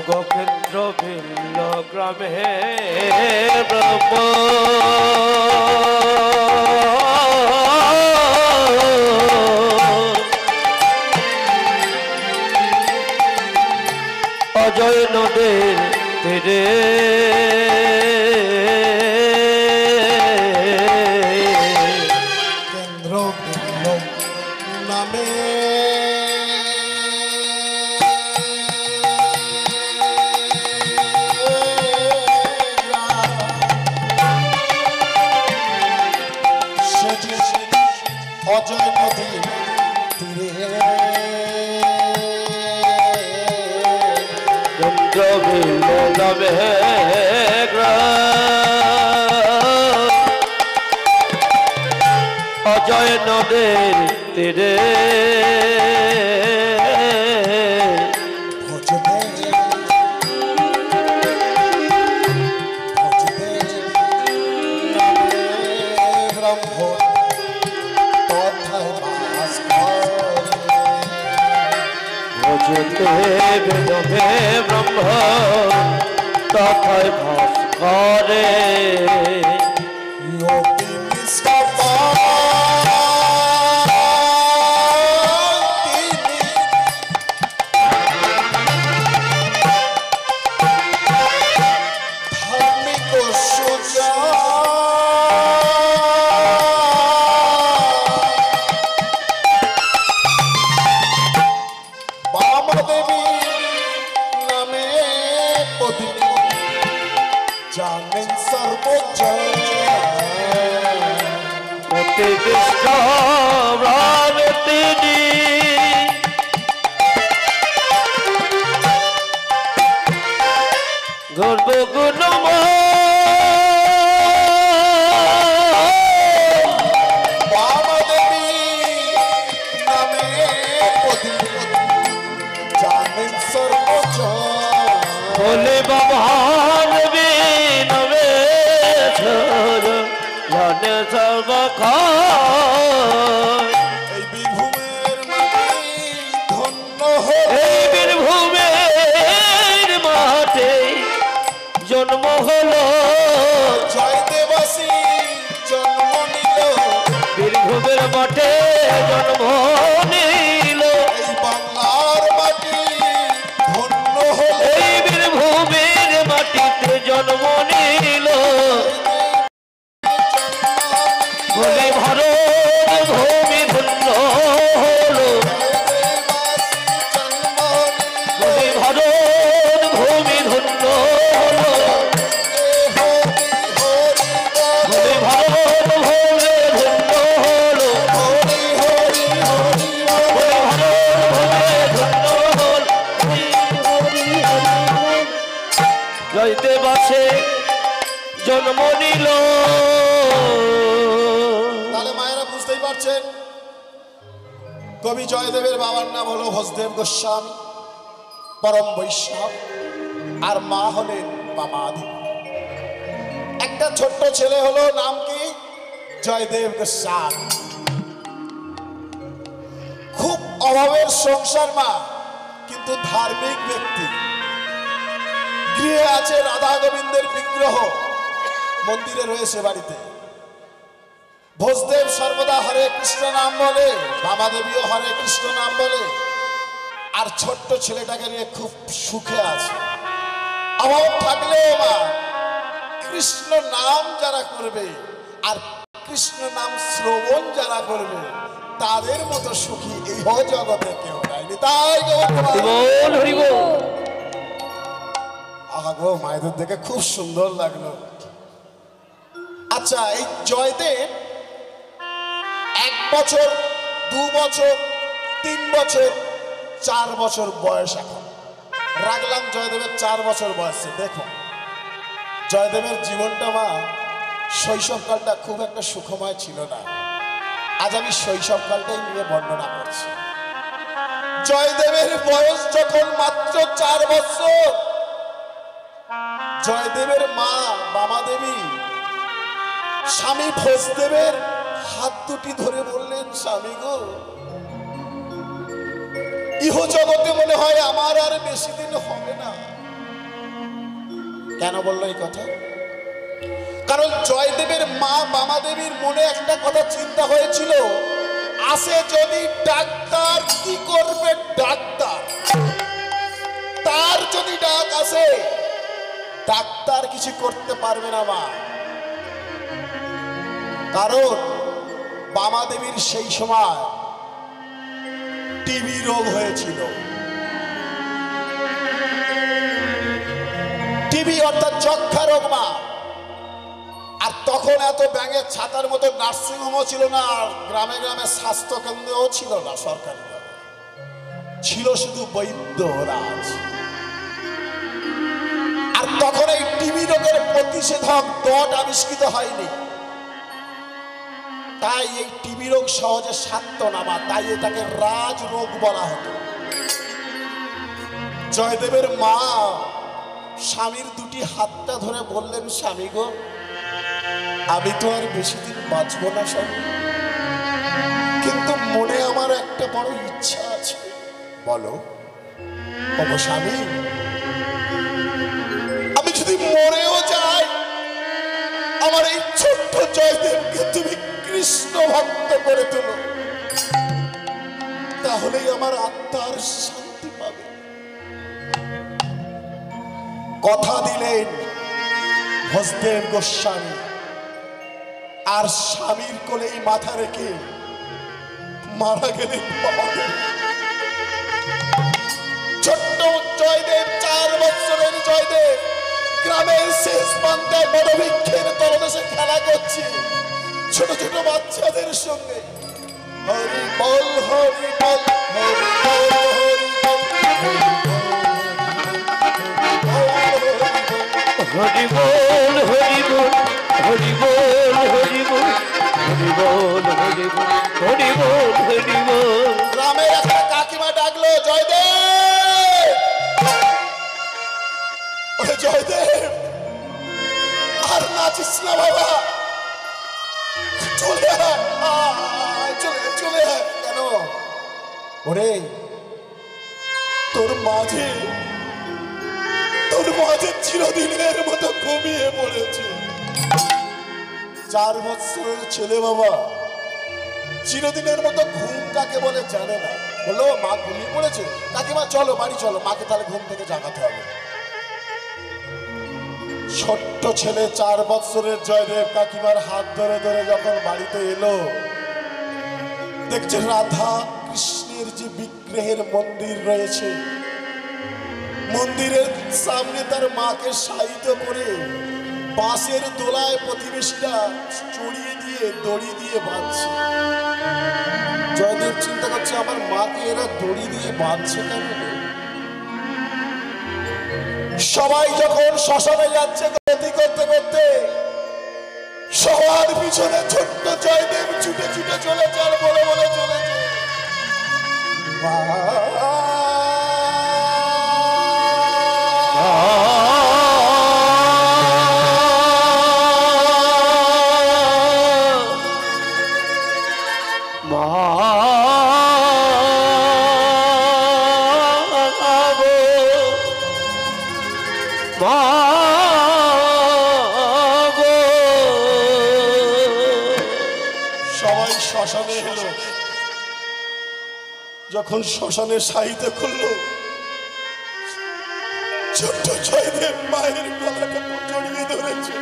গোকেন্দ্র ভিন্ন গ্রামে ব্রহ্ম অজয় নদীর তীরে কেন্দ্র ভিন্ন নামে অজয় নদী তীরে কেন্দ্র ভিন্ন গ্রামে অজয় নদীর তীরে ভজতে ব্রহ্ম তথায় ভাস করে জন্ম হলো জয়দেবাসী জন্ম নিল বীরভূমের মাঠে জন্ম নিল এই বাংলার মাটি ধন্য হলো এই বীরভূমের মাটিতে জন্ম নিল বলে ভারত ভূমি ধন্য হলো বলে ভারত ভূমি ধন্য জয়দেবাসে জন্ম নিল। তাহলে মায়েরা বুঝতেই পারছেন কবি জয়দেবের বাবার নাম হলো ভজদেব গোস্বামী, পরম বৈষ্ণব, আর মা হলেন বামাদি। একটা ছোট্ট ছেলে হলো, নাম কি? জয়দেব গোস্বামী। খুব অভাবের সংসার মা, কিন্তু ধার্মিক ব্যক্তি। গৃহে আছে রাধা গোবিন্দের বিগ্রহ, মন্দিরে রয়েছে বাড়িতে। ভজদেব সর্বদা হরে কৃষ্ণ নাম বলে, বামাদেবীও হরে কৃষ্ণ নাম বলে, আর ছোট্ট ছেলেটাকে নিয়ে খুব সুখে আছে। অভাব থাকলেও মা কৃষ্ণ নাম যারা করবে আর কৃষ্ণ নাম শ্রবণ যারা করবে তাদের মতো সুখী এই জগতে কেউ নাইনি। তাই আগো মায়েদের দেখে খুব সুন্দর লাগলো। আচ্ছা, এই জয়দেব 1 বছর 2 বছর 3 বছর 4 বছর বয়স। এখন রাখলাম জয়দেবের 4 বছর বয়সে। দেখো জয়দেবের জীবনটা মা, শৈশবকালটা খুব একটা সুখময় ছিল না। আজ আমি শৈশবকালটাই নিয়ে বর্ণনা করছি। জয়দেবের বয়স যখন মাত্র 4 বছর, জয়দেবের মা বামাদেবী স্বামী ভজদেবের হাত দুটি ধরে বললেন, স্বামী গো, ইহ জগতে মনে হয় আমার আর বেশি দিন হবে না। কেন বললো এই কথা? কারণ জয়দেবের মা বামা দেবীর মনে একটা কথা চিন্তা হয়েছিল, আসে যদি ডাক্তার কি করবে ডাক্তার, তার যদি ডাক আসে ডাক্তার কিছু করতে পারবে না মা। কারণ বামা দেবীর সেই সময় টিবি রোগ হয়েছিল। টিবি অর্থাৎ যক্ষা রোগ মা। আর তখন এত ব্যাঙের ছাতার মতো নার্সিংহোমও ছিল না, আর গ্রামে গ্রামে স্বাস্থ্য কেন্দ্রও ছিল না সরকারি, ছিল শুধু বৈদ্যরাজ। আর তখন এই টিবি রোগের প্রতিষেধক ডট আবিষ্কৃত হয়নি, তাই এই টিবি রোগ সহজে সারত না মা, তাই এটাকে রাজ রোগ বলা হতো। জয়দেবের মা স্বামীর দুটি হাতটা ধরে বললেন, স্বামী গো, আমি তো আর বেশি দিন বাঁচব না স্বামী, কিন্তু মনে আমার একটা বড় ইচ্ছা আছে। বলো। বলো স্বামী, আমি যদি মরেও যাই, আমার এই ছোট্ট জয়দেবকে তুমি কৃষ্ণ ভক্ত করে তোলো, তাহলেই আমার আত্মার শান্তি পাবে। কথা দিলেন ভজদেব গোস্বামী, আর স্বামীর কোলেই মাথা রেখে মারা গেলেন বাবাদেব। ছোট্ট জয়দেব, 4 বছরের জয়দেব, গ্রামের শেষ প্রান্তায় বড়বৃক্ষের তলদেশে খেলা করছে ছোট ছোট বাচ্চাদের সঙ্গে। হরি বল হরি বল হরি বল হরি বল হরি বল হরি বল হরি বল হরি বল হরি বল হরি বল হরি বল হরি বল। গ্রামের একটা কাকিমা ডাকলো, জয়দেব, ওরে জয়দেব, আর নাচিস না বাবা, চলে আয়, চলে আয়। কেন? ওরে তোর মাঝে চিরদিনের মতো ঘুমিয়ে পড়েছে। 4 বছরের ছেলে বাবা, চিরদিনের মতো ঘুম কাকে বলে জানে না। বললো মা ঘুমিয়ে পড়েছে, কাকিমা চলো বাড়ি চলো, মাকে তাহলে ঘুম থেকে জাগাতে হবে। ছোট্ট ছেলে 4 বছরের জয়দেব কাকিমার হাত ধরে ধরে যখন বাড়িতে এলো, দেখছে রাধা কৃষ্ণের যে বিগ্রহের মন্দির রয়েছে, মন্দিরের সামনে তার মাকে শায়িত করে বাঁশের দোলায় প্রতিবেশীরা চড়িয়ে দিয়ে দড়ি দিয়ে বাঁধছে। জয়দেব চিন্তা করছে, আমার মাকে এরা দড়ি দিয়ে বাঁধছে কেন? সবাই যখন শ্মশানে যাচ্ছে গতি করতে করতে, সবার পিছনে ছোট্ট জয়দেব ছুটে ছুটে চলেছে আর বলে বলে চলেছে, সবাই শ্মশানে এলো। যখন শ্মশানে শায়িত করলো, ছোট্ট জয়দেব মায়ের গলাটা জড়িয়ে ধরেছে,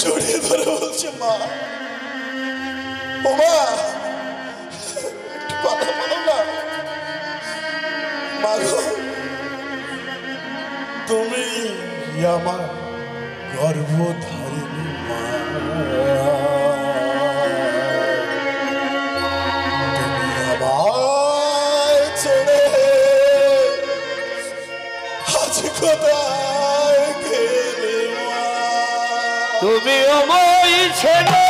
জড়িয়ে ধরে বলছে, মা, ও মা, একটু কথা বলো না। মা গো, তুমি আমার গর্ভধারিণী মা, তুমি আমায় ছেড়ে আজ কোথায় গেলে মা? তুমি আমায় ছেড়ে,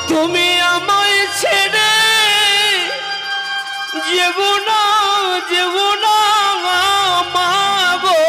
তুমি আমায় ছেড়ে জীবনা জীবনা মাগো,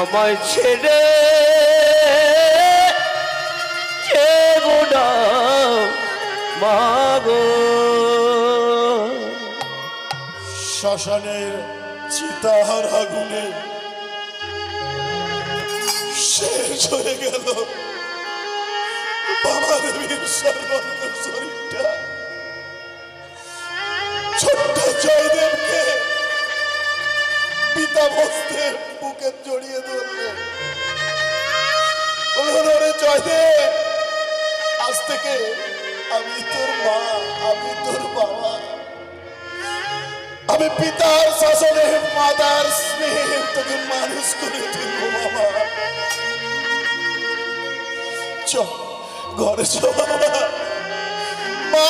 আমায় ছেড়ে যেও না মাগো। শ্মশানের চিতার আগুনে শেষ হয়ে গেল বাবা দেবীর সর্বাঙ্গ শরীরটা। ছোট্ট জয়দেবকে পিতা বসতে বুকে জড়িয়ে ধরলেন, বললেন ওরে জয়দেব, আজ থেকে আমি তোর মা, আমি তোর বাবা, আমি পিতার শাসনে মাতার স্নেহে তোকে মানুষ করে তুলব বাবা। চ ঘরে চ বাবা। মা